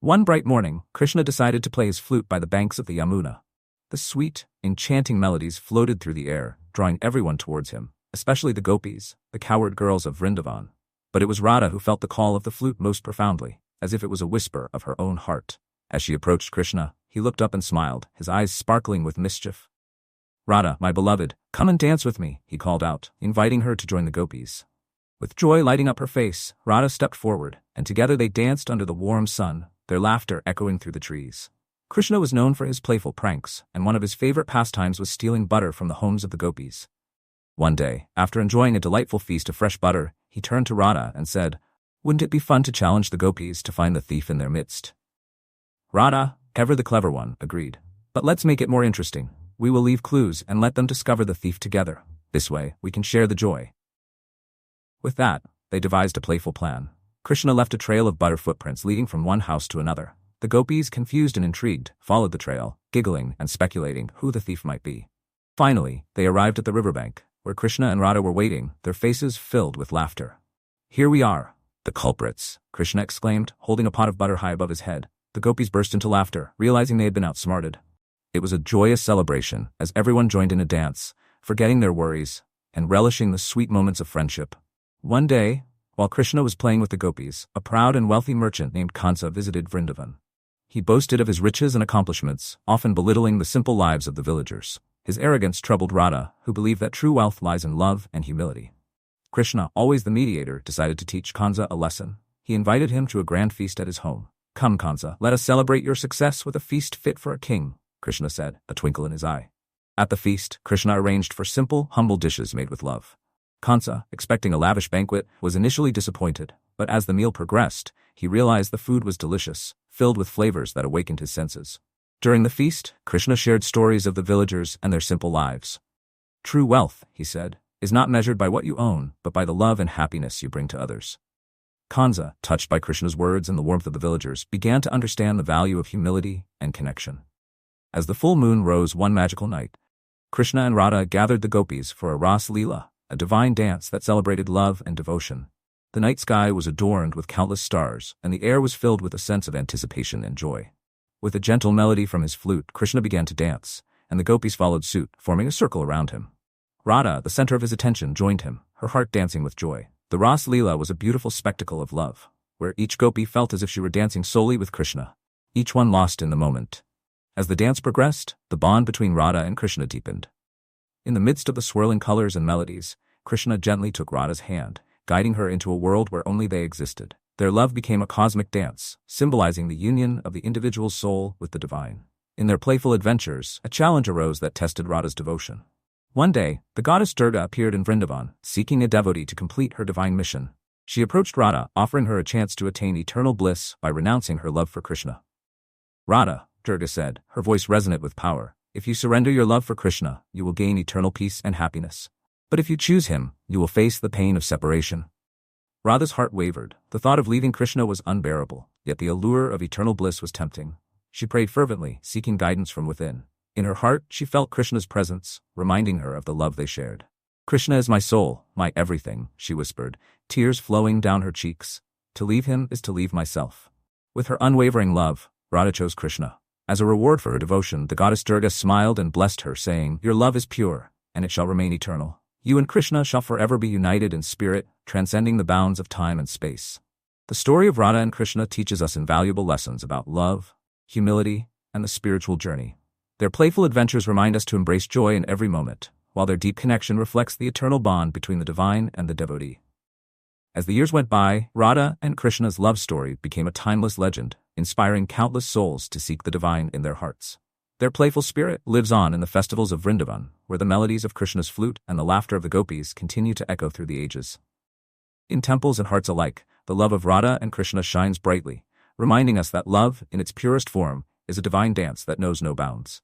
One bright morning, Krishna decided to play his flute by the banks of the Yamuna. The sweet, enchanting melodies floated through the air, drawing everyone towards him, especially the gopis, the cowherd girls of Vrindavan. But it was Radha who felt the call of the flute most profoundly, as if it was a whisper of her own heart. As she approached Krishna, he looked up and smiled, his eyes sparkling with mischief. "Radha, my beloved, come and dance with me," he called out, inviting her to join the gopis. With joy lighting up her face, Radha stepped forward, and together they danced under the warm sun, their laughter echoing through the trees. Krishna was known for his playful pranks, and one of his favorite pastimes was stealing butter from the homes of the gopis. One day, after enjoying a delightful feast of fresh butter, he turned to Radha and said, "Wouldn't it be fun to challenge the gopis to find the thief in their midst?" Radha, ever the clever one, agreed. "But let's make it more interesting. We will leave clues and let them discover the thief together. This way, we can share the joy." With that, they devised a playful plan. Krishna left a trail of butter footprints leading from one house to another. The gopis, confused and intrigued, followed the trail, giggling and speculating who the thief might be. Finally, they arrived at the riverbank, where Krishna and Radha were waiting, their faces filled with laughter. "Here we are, the culprits," Krishna exclaimed, holding a pot of butter high above his head. The gopis burst into laughter, realizing they had been outsmarted. It was a joyous celebration, as everyone joined in a dance, forgetting their worries, and relishing the sweet moments of friendship. One day, while Krishna was playing with the gopis, a proud and wealthy merchant named Kansa visited Vrindavan. He boasted of his riches and accomplishments, often belittling the simple lives of the villagers. His arrogance troubled Radha, who believed that true wealth lies in love and humility. Krishna, always the mediator, decided to teach Kansa a lesson. He invited him to a grand feast at his home. "Come, Kansa, let us celebrate your success with a feast fit for a king," Krishna said, a twinkle in his eye. At the feast, Krishna arranged for simple, humble dishes made with love. Kansa, expecting a lavish banquet, was initially disappointed, but as the meal progressed, he realized the food was delicious, filled with flavors that awakened his senses. During the feast, Krishna shared stories of the villagers and their simple lives. "True wealth," he said, "is not measured by what you own, but by the love and happiness you bring to others." Kansa, touched by Krishna's words and the warmth of the villagers, began to understand the value of humility and connection. As the full moon rose one magical night, Krishna and Radha gathered the gopis for a Ras Leela, a divine dance that celebrated love and devotion. The night sky was adorned with countless stars, and the air was filled with a sense of anticipation and joy. With a gentle melody from his flute, Krishna began to dance, and the gopis followed suit, forming a circle around him. Radha, the center of his attention, joined him, her heart dancing with joy. The Ras Leela was a beautiful spectacle of love, where each gopi felt as if she were dancing solely with Krishna, each one lost in the moment. As the dance progressed, the bond between Radha and Krishna deepened. In the midst of the swirling colors and melodies, Krishna gently took Radha's hand, guiding her into a world where only they existed. Their love became a cosmic dance, symbolizing the union of the individual's soul with the divine. In their playful adventures, a challenge arose that tested Radha's devotion. One day, the goddess Durga appeared in Vrindavan, seeking a devotee to complete her divine mission. She approached Radha, offering her a chance to attain eternal bliss by renouncing her love for Krishna. "Radha," Durga said, her voice resonant with power, "if you surrender your love for Krishna, you will gain eternal peace and happiness. But if you choose him, you will face the pain of separation." Radha's heart wavered. The thought of leaving Krishna was unbearable, yet the allure of eternal bliss was tempting. She prayed fervently, seeking guidance from within. In her heart, she felt Krishna's presence, reminding her of the love they shared. "Krishna is my soul, my everything," she whispered, tears flowing down her cheeks. "To leave him is to leave myself." With her unwavering love, Radha chose Krishna. As a reward for her devotion, the goddess Durga smiled and blessed her, saying, "Your love is pure, and it shall remain eternal. You and Krishna shall forever be united in spirit, transcending the bounds of time and space." The story of Radha and Krishna teaches us invaluable lessons about love, humility, and the spiritual journey. Their playful adventures remind us to embrace joy in every moment, while their deep connection reflects the eternal bond between the divine and the devotee. As the years went by, Radha and Krishna's love story became a timeless legend, inspiring countless souls to seek the divine in their hearts. Their playful spirit lives on in the festivals of Vrindavan, where the melodies of Krishna's flute and the laughter of the gopis continue to echo through the ages. In temples and hearts alike, the love of Radha and Krishna shines brightly, reminding us that love, in its purest form, is a divine dance that knows no bounds.